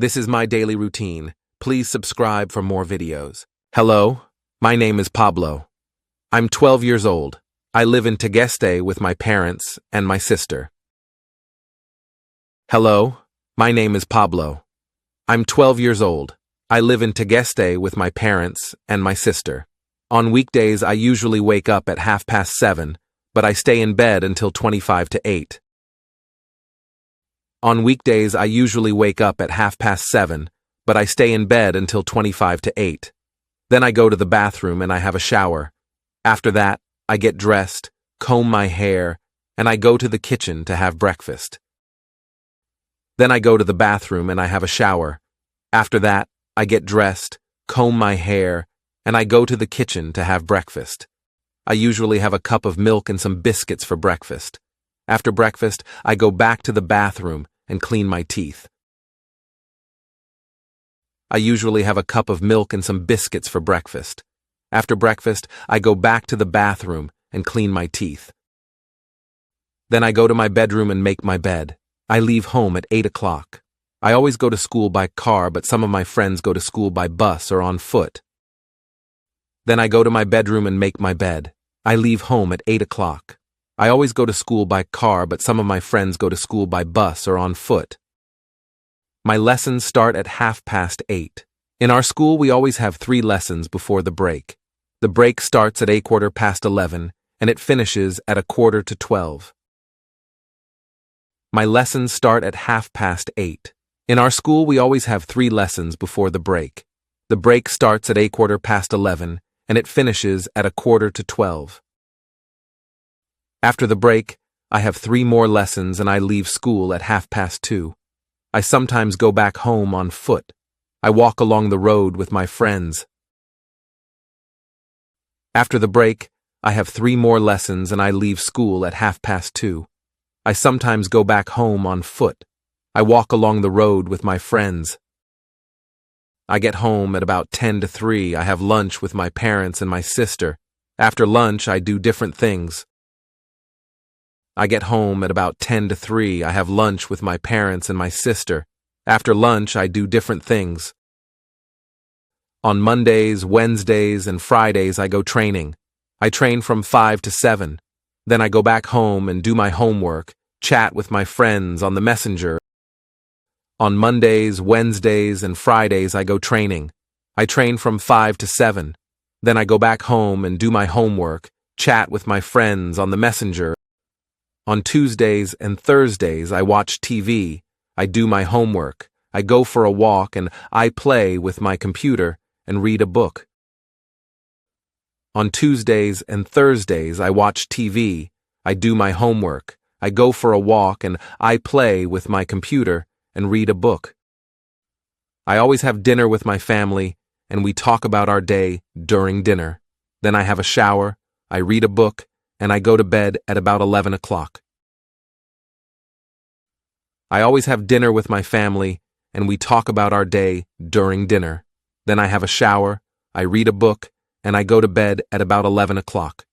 This is my daily routine. Please subscribe for more videos. Hello, my name is Pablo. I'm 12 years old. I live in Tegueste with my parents and my sister. Hello, my name is Pablo. I'm 12 years old. I live in Tegueste with my parents and my sister. On weekdays, I usually wake up at 7:30, but I stay in bed until 7:25. On weekdays, I usually wake up at 7:30, but I stay in bed until 7:25. Then I go to the bathroom and I have a shower. After that, I get dressed, comb my hair, and I go to the kitchen to have breakfast. Then I go to the bathroom and I have a shower. After that, I get dressed, comb my hair, and I go to the kitchen to have breakfast. I usually have a cup of milk and some biscuits for breakfast. After breakfast, I go back to the bathroom and clean my teeth. I usually have a cup of milk and some biscuits for breakfast. After breakfast, I go back to the bathroom and clean my teeth. Then I go to my bedroom and make my bed. I leave home at 8 o'clock. I always go to school by car, but some of my friends go to school by bus or on foot. Then I go to my bedroom and make my bed. I leave home at 8 o'clock. I always go to school by car, but some of my friends go to school by bus or on foot. My lessons start at 8:30. In our school, we always have 3 lessons before the break. The break starts at 11:15, and it finishes at 11:45. My lessons start at 8:30. In our school, we always have 3 lessons before the break. The break starts at 11:15, and it finishes at 11:45. After the break, I have 3 more lessons and I leave school at 2:30. I sometimes go back home on foot. I walk along the road with my friends. After the break, I have 3 more lessons and I leave school at 2:30. I sometimes go back home on foot. I walk along the road with my friends. I get home at about 2:50 to 3. I have lunch with my parents and my sister. After lunch, I do different things. I get home at about 2:50 to 3. I have lunch with my parents and my sister. After lunch, I do different things. On Mondays, Wednesdays, and Fridays, I go training. I train from 5 to 7. Then I go back home and do my homework, chat with my friends on the messenger. On Mondays, Wednesdays, and Fridays, I go training. I train from 5 to 7. Then I go back home and do my homework, chat with my friends on the messenger. On Tuesdays and Thursdays, I watch TV. I do my homework. I go for a walk and I play with my computer and read a book. On Tuesdays and Thursdays, I watch TV. I do my homework. I go for a walk and I play with my computer and read a book. I always have dinner with my family and we talk about our day during dinner. Then I have a shower, I read a book, and I go to bed at about 11 o'clock. I always have dinner with my family and we talk about our day during dinner. Then I have a shower, I read a book, and I go to bed at about 11 o'clock.